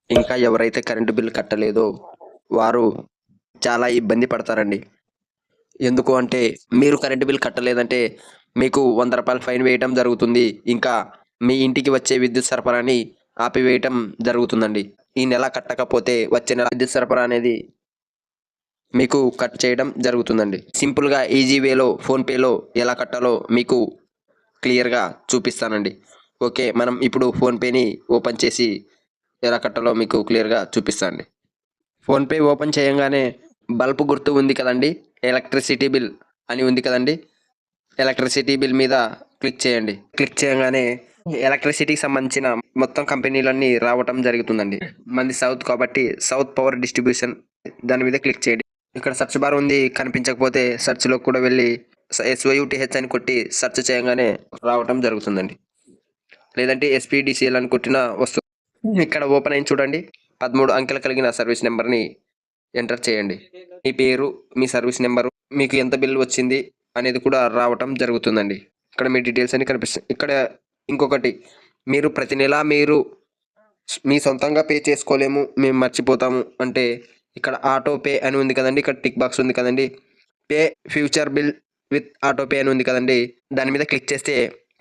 ఇంకా ఎవరైతే current bill కట్టలేదో వారు చాలా ఇబ్బంది పడతారండి. ఎందుకు అంటే మీరు కరెంటు బిల్ కట్టలేదంటే మీకు రూ. 100 ఫైన్ వేయటం జరుగుతుంది. ఇంకా మీ ఇంటికి వచ్చే విద్యుత్ సరఫరాని ఆపివేయటం జరుగుతుందండి. ఈ నెల కట్టకపోతే వచ్చే నెల విద్యుత్ సరఫరా అనేది మీకు కట్ చేయడం జరుగుతుందండి. సింపుల్‌గా ఈజీ వేలో ఫోన్‌పేలో ఎలా కట్టాలో మీకు క్లియర్‌గా చూపిస్తానండి. ఓకే. మనం ఇప్పుడు ఫోన్‌పేని ఓపెన్ చేసి ఎలా కట్టాలో మీకు క్లియర్‌గా చూపిస్తా అండి. ఫోన్‌పే ఓపెన్ చేయంగానే బల్బ్ గుర్తు ఉంది కదండీ! ఎలక్ట్రిసిటీ బిల్ అని ఉంది కదండీ! ఎలక్ట్రిసిటీ బిల్ మీద క్లిక్ చేయండి. క్లిక్ చేయంగానే ఎలక్ట్రిసిటీకి సంబంధించిన మొత్తం కంపెనీలన్నీ రావటం జరుగుతుందండి. మనది సౌత్ కాబట్టి సౌత్ పవర్ డిస్ట్రిబ్యూషన్ దాని మీద క్లిక్ చేయండి. ఇక్కడ సెర్చ్ బార్ ఉంది కనిపించకపోతే సెర్చ్‌లో కూడా వెళ్ళి SYUTH అని కొట్టి సెర్చ్ చేయంగానే రావటం జరుగుతుందండి. లేదంటే SPDCL అని కొట్టినా వస్తుంది. ఇక్కడ ఓపెన్ అయింది చూడండి. 13 అంకెలు కలిగిన సర్వీస్ నెంబర్‌ని ఎంటర్ చేయండి. మీ పేరు, మీ సర్వీస్ నెంబరు, మీకు ఎంత బిల్ వచ్చింది అనేది కూడా రావటం జరుగుతుందండి. ఇక్కడ మీ డీటెయిల్స్ అన్నీ కనిపిస్తాయి. ఇక్కడ ఇంకొకటి మీరు ప్రతి నెల మీరు మీ సొంతంగా పే చేసుకోలేము, మేము మర్చిపోతాము అంటే ఇక్కడ ఆటో పే అని ఉంది కదండీ! ఇక్కడ టిక్ బాక్స్ ఉంది కదండీ! Pay future bill with auto pay అని ఉంది కదండీ! దాని మీద క్లిక్ చేస్తే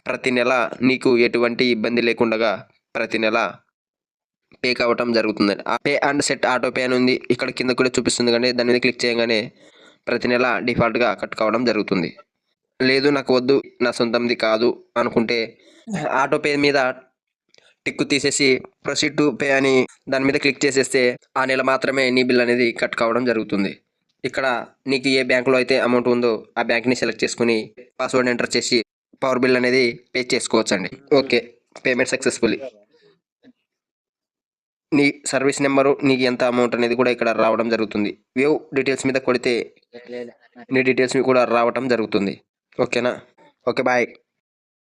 ప్రతి నెల నీకు ఎటువంటి ఇబ్బంది లేకుండగా ప్రతి నెల పే కావటం జరుగుతుందండి. ఆ pay and set auto pay అని ఉంది. ఇక్కడ కింద కూడా చూపిస్తుంది కదండీ! దాని మీద క్లిక్ చేయంగానే ప్రతి నెల డిఫాల్ట్‌గా కట్ కావడం జరుగుతుంది. లేదు నాకు వద్దు, నా సొంతంది కాదు అనుకుంటే ఆటో పే మీద టిక్ తీసేసి ప్రొసీడ్ టు పే అని దాని మీద క్లిక్ చేసేస్తే ఆ నెల మాత్రమే నీ బిల్ అనేది కట్ కావడం జరుగుతుంది. ఇక్కడ నీకు ఏ బ్యాంక్‌లో అయితే అమౌంట్ ఉందో ఆ బ్యాంక్‌ని సెలెక్ట్ చేసుకొని పాస్వర్డ్ ఎంటర్ చేసి పవర్ బిల్ అనేది పే చేసుకోవచ్చండి. ఓకే. Payment successfully. నీ సర్వీస్ నెంబరు, నీకు ఎంత అమౌంట్ అనేది కూడా ఇక్కడ రావడం జరుగుతుంది. వ్యూ డీటెయిల్స్ మీద కొడితే నీ డీటెయిల్స్ కూడా రావటం జరుగుతుంది. ఓకేనా? ఓకే. బాయ్.